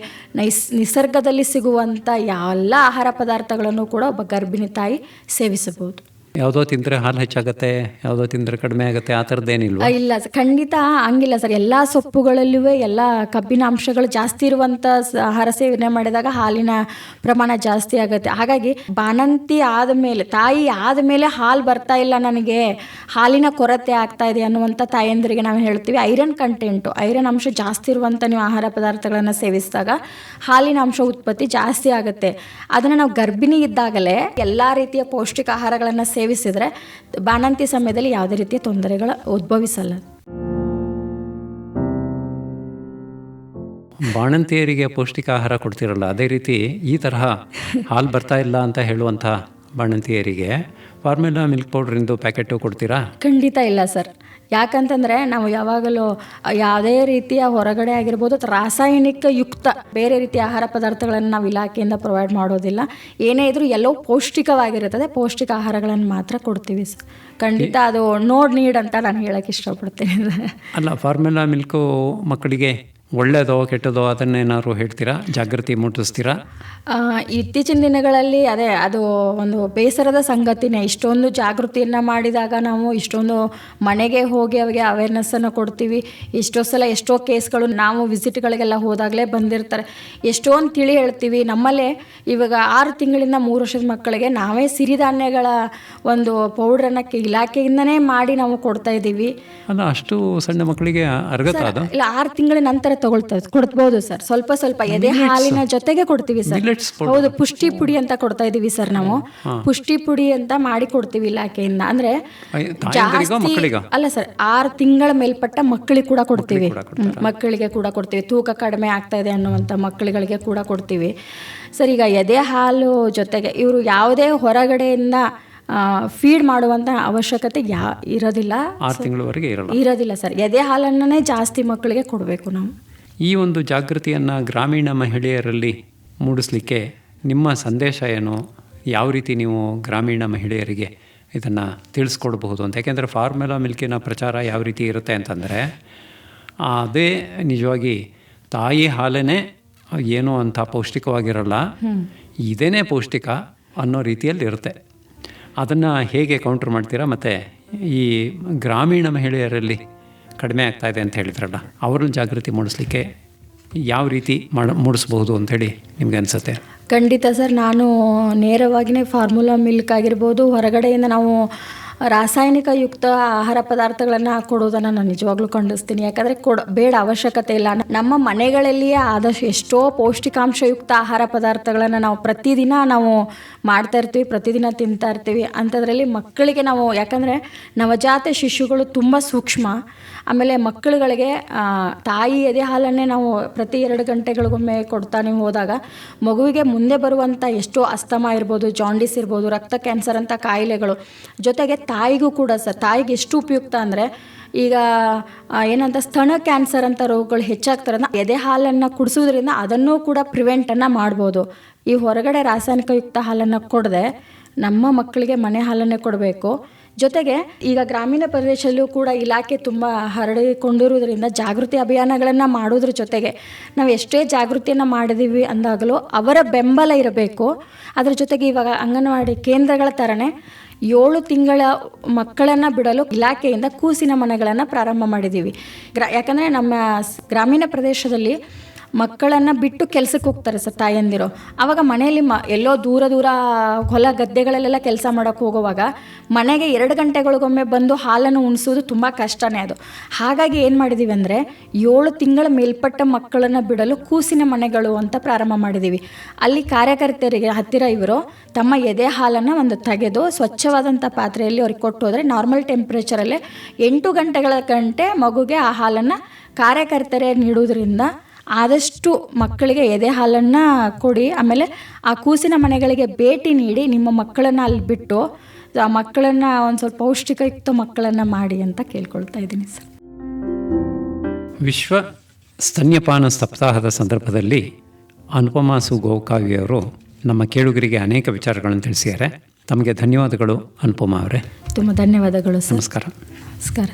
ನಿಸರ್ಗದಲ್ಲಿ ಸಿಗುವಂಥ ಎಲ್ಲ ಆಹಾರ ಪದಾರ್ಥಗಳನ್ನು ಕೂಡ ಒಬ್ಬ ಗರ್ಭಿಣಿ ತಾಯಿ ಸೇವಿಸಬಹುದು. ಯಾವುದೋ ತಿಂದರೆ ಹಾಲು ಹೆಚ್ಚಾಗುತ್ತೆ, ಯಾವುದೋ ತಿಂದರೆ ಕಡಿಮೆ ಆಗುತ್ತೆ, ಆ ಥರದ್ದೇನಿಲ್ವ? ಇಲ್ಲ ಖಂಡಿತ ಹಂಗಿಲ್ಲ ಸರ್. ಎಲ್ಲ ಸೊಪ್ಪುಗಳಲ್ಲೂ ಎಲ್ಲ ಕಬ್ಬಿನ ಅಂಶಗಳು ಜಾಸ್ತಿ ಇರುವಂಥ ಆಹಾರ ಸೇವನೆ ಮಾಡಿದಾಗ ಹಾಲಿನ ಪ್ರಮಾಣ ಜಾಸ್ತಿ ಆಗುತ್ತೆ. ಹಾಗಾಗಿ ಬಾಣಂತಿ ಆದಮೇಲೆ, ತಾಯಿ ಆದಮೇಲೆ ಹಾಲು ಬರ್ತಾ ಇಲ್ಲ, ನನಗೆ ಹಾಲಿನ ಕೊರತೆ ಆಗ್ತಾ ಇದೆ ಅನ್ನುವಂಥ ತಾಯಂದಿರಿಗೆ ನಾವು ಹೇಳ್ತೀವಿ, ಐರನ್ ಅಂಶ ಜಾಸ್ತಿ ಇರುವಂಥ ನೀವು ಆಹಾರ ಪದಾರ್ಥಗಳನ್ನು ಸೇವಿಸಿದಾಗ ಹಾಲಿನ ಅಂಶ ಉತ್ಪತ್ತಿ ಜಾಸ್ತಿ ಆಗುತ್ತೆ. ಅದನ್ನು ನಾವು ಗರ್ಭಿಣಿ ಇದ್ದಾಗಲೇ ಎಲ್ಲ ರೀತಿಯ ಪೌಷ್ಟಿಕ ಆಹಾರಗಳನ್ನು ಸೇವಿಸಿದರೆ ಬಾಣಂತಿ ಸಮಯದಲ್ಲಿ ಯಾವುದೇ ರೀತಿಯ ತೊಂದರೆಗಳು ಉದ್ಭವಿಸಲ್ಲ. ಬಾಣಂತಿಯರಿಗೆ ಪೌಷ್ಟಿಕ ಆಹಾರ ಕೊಡ್ತಿರಲ್ಲ, ಅದೇ ರೀತಿ ಈ ತರಹ ಹಾಲು ಬರ್ತಾ ಇಲ್ಲ ಅಂತ ಹೇಳುವಂಥ ಬಾಣಂತಿಯರಿಗೆ ಫಾರ್ಮುಲಾ ಮಿಲ್ಕ್ ಪೌಡ್ರಿಂದು ಪ್ಯಾಕೆಟು ಕೊಡ್ತೀರಾ? ಖಂಡಿತ ಇಲ್ಲ ಸರ್. ಯಾಕಂತಂದರೆ ನಾವು ಯಾವಾಗಲೂ ಯಾವುದೇ ರೀತಿಯ ಹೊರಗಡೆ ಆಗಿರ್ಬೋದು ರಾಸಾಯನಿಕ ಯುಕ್ತ ಬೇರೆ ರೀತಿಯ ಆಹಾರ ಪದಾರ್ಥಗಳನ್ನು ನಾವು ಇಲಾಖೆಯಿಂದ ಪ್ರೊವೈಡ್ ಮಾಡೋದಿಲ್ಲ. ಏನೇ ಇದ್ರೂ ಎಲ್ಲವೂ ಪೌಷ್ಟಿಕವಾಗಿರುತ್ತದೆ, ಪೌಷ್ಟಿಕ ಆಹಾರಗಳನ್ನು ಮಾತ್ರ ಕೊಡ್ತೀವಿ ಸರ್. ಖಂಡಿತ ಅದು ನೀಡ್ ಅಂತ ನಾನು ಹೇಳೋಕ್ಕೆ ಇಷ್ಟಪಡ್ತೀನಿ. ಅಲ್ಲ, ಫಾರ್ಮುಲಾ ಮಿಲ್ಕು ಮಕ್ಕಳಿಗೆ ಒಳ್ಳೆಯದೋ ಕೆಟ್ಟದೋ ಅದನ್ನೇನಾದ್ರು ಹೇಳ್ತೀರಾ, ಜಾಗೃತಿ ಮೂಡಿಸ್ತೀರಾ? ಇತ್ತೀಚಿನ ದಿನಗಳಲ್ಲಿ ಅದು ಒಂದು ಬೇಸರದ ಸಂಗತಿನೇ. ಇಷ್ಟೊಂದು ಜಾಗೃತಿಯನ್ನು ಮಾಡಿದಾಗ ನಾವು ಇಷ್ಟೊಂದು ಮನೆಗೆ ಹೋಗಿ ಅವರಿಗೆ ಅವೇರ್ನೆಸ್ಸನ್ನು ಕೊಡ್ತೀವಿ. ಎಷ್ಟೋ ಸಲ ಎಷ್ಟೋ ಕೇಸ್ಗಳು ನಾವು ವಿಸಿಟ್ಗಳಿಗೆಲ್ಲ ಹೋದಾಗಲೇ ಬಂದಿರ್ತಾರೆ. ಎಷ್ಟೊಂದು ತಿಳಿ ಹೇಳ್ತೀವಿ. ನಮ್ಮಲ್ಲೇ ಇವಾಗ 6 ತಿಂಗಳಿಂದ 3 ವರ್ಷದ ಮಕ್ಕಳಿಗೆ ನಾವೇ ಸಿರಿಧಾನ್ಯಗಳ ಒಂದು ಪೌಡ್ರನ್ನು ಇಲಾಖೆಯಿಂದನೇ ಮಾಡಿ ನಾವು ಕೊಡ್ತಾ ಇದ್ದೀವಿ. ಅಲ್ಲ, ಅಷ್ಟು ಸಣ್ಣ ಮಕ್ಕಳಿಗೆ ಅರ್ಗತ್ತಾ ಅದು? ಇಲ್ಲ, 6 ತಿಂಗಳ ನಂತರ ಕೊಡ್ಬೋದು ಸರ್. ಸ್ವಲ್ಪ ಎದೆ ಹಾಲಿನ ಜೊತೆಗೆ ಕೊಡ್ತೀವಿ ಸರ್. ಹೌದು, ಪುಷ್ಟಿ ಪುಡಿ ಅಂತ ಕೊಡ್ತಾ ಇದೀವಿ ಸರ್. ನಾವು ಪುಷ್ಟಿ ಪುಡಿ ಅಂತ ಮಾಡಿ ಕೊಡ್ತೀವಿ ಇಲಾಖೆಯಿಂದ. ಅಂದ್ರೆ ಜಾಸ್ತಿ ಅಲ್ಲ ಸರ್, 6 ತಿಂಗಳ ಮೇಲ್ಪಟ್ಟ ಮಕ್ಕಳಿಗೆ ಕೂಡ ಕೊಡ್ತೀವಿ. ಮಕ್ಕಳಿಗೆ ಕೂಡ ಕೊಡ್ತೀವಿ, ತೂಕ ಕಡಿಮೆ ಆಗ್ತಾ ಇದೆ ಅನ್ನುವಂಥ ಮಕ್ಕಳುಗಳಿಗೆ ಕೂಡ ಕೊಡ್ತೀವಿ ಸರ್. ಈಗ ಎದೆ ಹಾಲು ಜೊತೆಗೆ ಇವರು ಯಾವುದೇ ಹೊರಗಡೆಯಿಂದ ಫೀಡ್ ಮಾಡುವಂಥ ಅವಶ್ಯಕತೆ ಇರೋದಿಲ್ಲ. 6 ತಿಂಗಳವರೆಗೆ ಇರೋದಿಲ್ಲ ಸರ್. ಎದೆ ಹಾಲನ್ನೇ ಜಾಸ್ತಿ ಮಕ್ಕಳಿಗೆ ಕೊಡಬೇಕು ನಾವು. ಈ ಒಂದು ಜಾಗೃತಿಯನ್ನು ಗ್ರಾಮೀಣ ಮಹಿಳೆಯರಲ್ಲಿ ಮೂಡಿಸ್ಲಿಕ್ಕೆ ನಿಮ್ಮ ಸಂದೇಶ ಏನು? ಯಾವ ರೀತಿ ನೀವು ಗ್ರಾಮೀಣ ಮಹಿಳೆಯರಿಗೆ ಇದನ್ನು ತಿಳಿಸ್ಕೊಡ್ಬಹುದು ಅಂತ? ಯಾಕೆಂದರೆ ಫಾರ್ಮುಲಾ ಮಿಲ್ಕಿನ ಪ್ರಚಾರ ಯಾವ ರೀತಿ ಇರುತ್ತೆ ಅಂತಂದರೆ, ಅದೇ ನಿಜವಾಗಿ ತಾಯಿ ಹಾಲೇ ಏನೋ ಅಂಥ ಪೌಷ್ಟಿಕವಾಗಿರಲ್ಲ, ಇದೇನೇ ಪೌಷ್ಟಿಕ ಅನ್ನೋ ರೀತಿಯಲ್ಲಿ ಇರುತ್ತೆ. ಅದನ್ನು ಹೇಗೆ ಕೌಂಟ್ರ್ ಮಾಡ್ತೀರಾ? ಮತ್ತು ಈ ಗ್ರಾಮೀಣ ಮಹಿಳೆಯರಲ್ಲಿ ಕಡಿಮೆ ಆಗ್ತಾ ಇದೆ ಅಂತ ಹೇಳಿದ್ರಲ್ಲ, ಅವ್ರನ್ನ ಜಾಗೃತಿ ಮೂಡಿಸ್ಲಿಕ್ಕೆ ಯಾವ ರೀತಿ ಮೂಡಿಸ್ಬೋದು ಅಂಥೇಳಿ ನಿಮಗೆ ಅನಿಸುತ್ತೆ? ಖಂಡಿತ ಸರ್. ನಾನು ನೇರವಾಗಿಯೇ ಫಾರ್ಮುಲಾ ಮಿಲ್ಕ್ ಆಗಿರ್ಬೋದು, ಹೊರಗಡೆಯಿಂದ ನಾವು ರಾಸಾಯನಿಕ ಯುಕ್ತ ಆಹಾರ ಪದಾರ್ಥಗಳನ್ನು ಕೊಡೋದನ್ನು ನಾನು ನಿಜವಾಗ್ಲೂ ಖಂಡಿಸ್ತೀನಿ. ಯಾಕಂದರೆ ಬೇಡ, ಅವಶ್ಯಕತೆ ಇಲ್ಲ. ನಮ್ಮ ಮನೆಗಳಲ್ಲಿಯೇ ಆದಷ್ಟು ಎಷ್ಟೋ ಪೌಷ್ಟಿಕಾಂಶಯುಕ್ತ ಆಹಾರ ಪದಾರ್ಥಗಳನ್ನು ನಾವು ಪ್ರತಿದಿನ ನಾವು ಮಾಡ್ತಾ ಇರ್ತೀವಿ, ಪ್ರತಿದಿನ ತಿಂತಾ ಇರ್ತೀವಿ. ಅಂಥದ್ರಲ್ಲಿ ಮಕ್ಕಳಿಗೆ ನಾವು, ಯಾಕಂದರೆ ನವಜಾತ ಶಿಶುಗಳು ತುಂಬ ಸೂಕ್ಷ್ಮ. ಆಮೇಲೆ ಮಕ್ಕಳುಗಳಿಗೆ ತಾಯಿ ಎದೆ ಹಾಲನ್ನೇ ನಾವು ಪ್ರತಿ 2 ಗಂಟೆಗಳಿಗೊಮ್ಮೆ ಕೊಡ್ತಾನೆ ಹೋದಾಗ ಮಗುವಿಗೆ ಮುಂದೆ ಬರುವಂಥ ಎಷ್ಟೋ ಅಸ್ತಮ ಇರ್ಬೋದು, ಜಾಂಡಿಸ್ ಇರ್ಬೋದು, ರಕ್ತ ಕ್ಯಾನ್ಸರ್ ಅಂತ ಕಾಯಿಲೆಗಳು, ಜೊತೆಗೆ ತಾಯಿಗೂ ಕೂಡ ಸರ್, ತಾಯಿಗೆ ಎಷ್ಟು ಉಪಯುಕ್ತ ಅಂದರೆ ಈಗ ಏನಂತ ಸ್ತನ ಕ್ಯಾನ್ಸರ್ ಅಂತ ರೋಗಗಳು ಹೆಚ್ಚಾಗ್ತಾರೆ. ಎದೆ ಹಾಲನ್ನು ಕುಡಿಸೋದ್ರಿಂದ ಅದನ್ನು ಕೂಡ ಪ್ರಿವೆಂಟನ್ನು ಮಾಡ್ಬೋದು. ಈ ಹೊರಗಡೆ ರಾಸಾಯನಿಕಯುಕ್ತ ಹಾಲನ್ನು ಕೊಡದೆ ನಮ್ಮ ಮಕ್ಕಳಿಗೆ ಮನೆ ಹಾಲನ್ನೇ ಕೊಡಬೇಕು. ಜೊತೆಗೆ ಈಗ ಗ್ರಾಮೀಣ ಪ್ರದೇಶದಲ್ಲೂ ಕೂಡ ಇಲಾಖೆ ತುಂಬ ಹರಡಿಕೊಂಡಿರುವುದರಿಂದ ಜಾಗೃತಿ ಅಭಿಯಾನಗಳನ್ನು ಮಾಡೋದ್ರ ಜೊತೆಗೆ ನಾವು ಎಷ್ಟೇ ಜಾಗೃತಿಯನ್ನು ಮಾಡಿದ್ದೀವಿ ಅಂದಾಗಲೂ ಅವರ ಬೆಂಬಲ ಇರಬೇಕು. ಅದರ ಜೊತೆಗೆ ಇವಾಗ ಅಂಗನವಾಡಿ ಕೇಂದ್ರಗಳ ಥರನೇ 7 ತಿಂಗಳ ಮಕ್ಕಳನ್ನು ಬಿಡಲು ಇಲಾಖೆಯಿಂದ ಕೂಸಿನ ಮನೆಗಳನ್ನು ಪ್ರಾರಂಭ ಮಾಡಿದ್ದೀವಿ. ಯಾಕಂದರೆ ನಮ್ಮ ಗ್ರಾಮೀಣ ಪ್ರದೇಶದಲ್ಲಿ ಮಕ್ಕಳನ್ನು ಬಿಟ್ಟು ಕೆಲಸಕ್ಕೆ ಹೋಗ್ತಾರೆ ಸರ್ ತಾಯಂದಿರು. ಆವಾಗ ಮನೆಯಲ್ಲಿ ಎಲ್ಲೋ ದೂರ ಹೊಲ ಗದ್ದೆಗಳಲ್ಲೆಲ್ಲ ಕೆಲಸ ಮಾಡೋಕ್ಕೆ ಹೋಗುವಾಗ ಮನೆಗೆ 2 ಗಂಟೆಗಳಿಗೊಮ್ಮೆ ಬಂದು ಹಾಲನ್ನು ಉಣಿಸೋದು ತುಂಬ ಕಷ್ಟನೇ ಅದು. ಹಾಗಾಗಿ ಏನು ಮಾಡಿದ್ದೀವಿ ಅಂದರೆ 7 ತಿಂಗಳ ಮೇಲ್ಪಟ್ಟ ಮಕ್ಕಳನ್ನು ಬಿಡಲು ಕೂಸಿನ ಮನೆಗಳು ಅಂತ ಪ್ರಾರಂಭ ಮಾಡಿದ್ದೀವಿ. ಅಲ್ಲಿ ಕಾರ್ಯಕರ್ತರಿಗೆ ಹತ್ತಿರ ಇವರು ತಮ್ಮ ಎದೆ ಹಾಲನ್ನು ಒಂದು ತೆಗೆದು ಸ್ವಚ್ಛವಾದಂಥ ಪಾತ್ರೆಯಲ್ಲಿ ಅವ್ರಿಗೆ ಕೊಟ್ಟು ಹೋದರೆ ನಾರ್ಮಲ್ ಟೆಂಪ್ರೇಚರಲ್ಲೇ 8 ಗಂಟೆ ಮಗುಗೆ ಆ ಹಾಲನ್ನು ಕಾರ್ಯಕರ್ತರೇ ನೀಡೋದ್ರಿಂದ ಆದಷ್ಟು ಮಕ್ಕಳಿಗೆ ಎದೆ ಹಾಲನ್ನು ಕೊಡಿ. ಆಮೇಲೆ ಆ ಕೂಸಿನ ಮನೆಗಳಿಗೆ ಭೇಟಿ ನೀಡಿ ನಿಮ್ಮ ಮಕ್ಕಳನ್ನು ಅಲ್ಲಿ ಬಿಟ್ಟು ಆ ಮಕ್ಕಳನ್ನು ಒಂದು ಸ್ವಲ್ಪ ಪೌಷ್ಟಿಕಯುಕ್ತ ಮಕ್ಕಳನ್ನು ಮಾಡಿ ಅಂತ ಕೇಳ್ಕೊಳ್ತಾ ಇದ್ದೀನಿ ಸರ್. ವಿಶ್ವ ಸ್ತನ್ಯಪಾನ ಸಪ್ತಾಹದ ಸಂದರ್ಭದಲ್ಲಿ ಅನುಪಮಾ ಸು ಗೋಕಾವಿಯವರು ನಮ್ಮ ಕೇಳುಗರಿಗೆ ಅನೇಕ ವಿಚಾರಗಳನ್ನು ತಿಳಿಸಿದ್ದಾರೆ. ತಮಗೆ ಧನ್ಯವಾದಗಳು ಅನುಪಮಾ ಅವರೇ. ತುಂಬ ಧನ್ಯವಾದಗಳು ಸರ್. ನಮಸ್ಕಾರ. ನಮಸ್ಕಾರ.